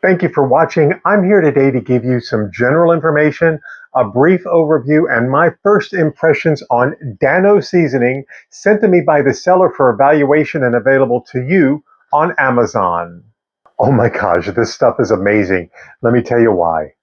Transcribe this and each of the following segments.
Thank you for watching. I'm here today to give you some general information, a brief overview, and my first impressions on Dano seasoning sent to me by the seller for evaluation and available to you on Amazon. Oh my gosh, this stuff is amazing. Let me tell you why.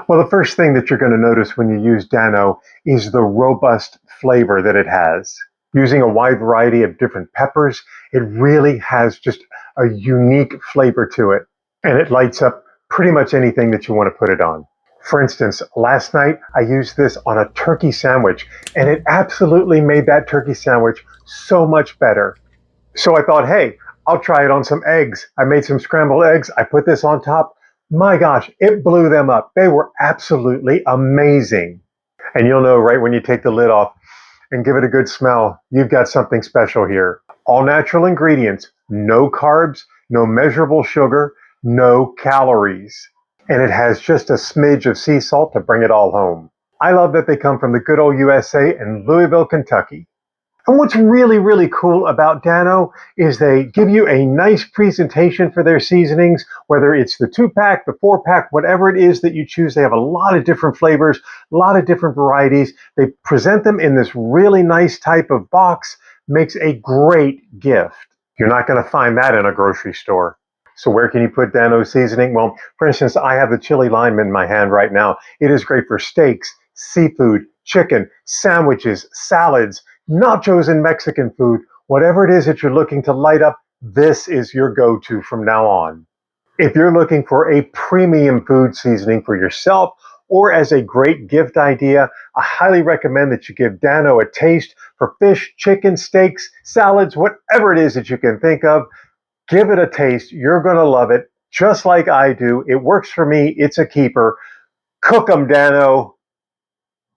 Well, the first thing that you're going to notice when you use Dano is the robust flavor that it has. Using a wide variety of different peppers, it really has just a unique flavor to it. And it lights up pretty much anything that you want to put it on. For instance, last night I used this on a turkey sandwich, and it absolutely made that turkey sandwich so much better. So I thought, hey, I'll try it on some eggs. I made some scrambled eggs. I put this on top. My gosh, it blew them up. They were absolutely amazing. And you'll know right when you take the lid off and give it a good smell, you've got something special here. All natural ingredients, no carbs, no measurable sugar, no calories. And it has just a smidge of sea salt to bring it all home. I love that they come from the good old USA in Louisville, Kentucky. And what's really, really cool about Dano is they give you a nice presentation for their seasonings, whether it's the 2-pack, the 4-pack, whatever it is that you choose. They have a lot of different flavors, a lot of different varieties. They present them in this really nice type of box, makes a great gift. You're not going to find that in a grocery store. So where can you put Dano seasoning? Well, for instance, I have the chili lime in my hand right now. It is great for steaks, seafood, chicken, sandwiches, salads, nachos and Mexican food, whatever it is that you're looking to light up, this is your go-to from now on. If you're looking for a premium food seasoning for yourself or as a great gift idea, I highly recommend that you give Dano a taste for fish, chicken, steaks, salads, whatever it is that you can think of. Give it a taste. You're going to love it just like I do. It works for me. It's a keeper. Cook 'em, Dano.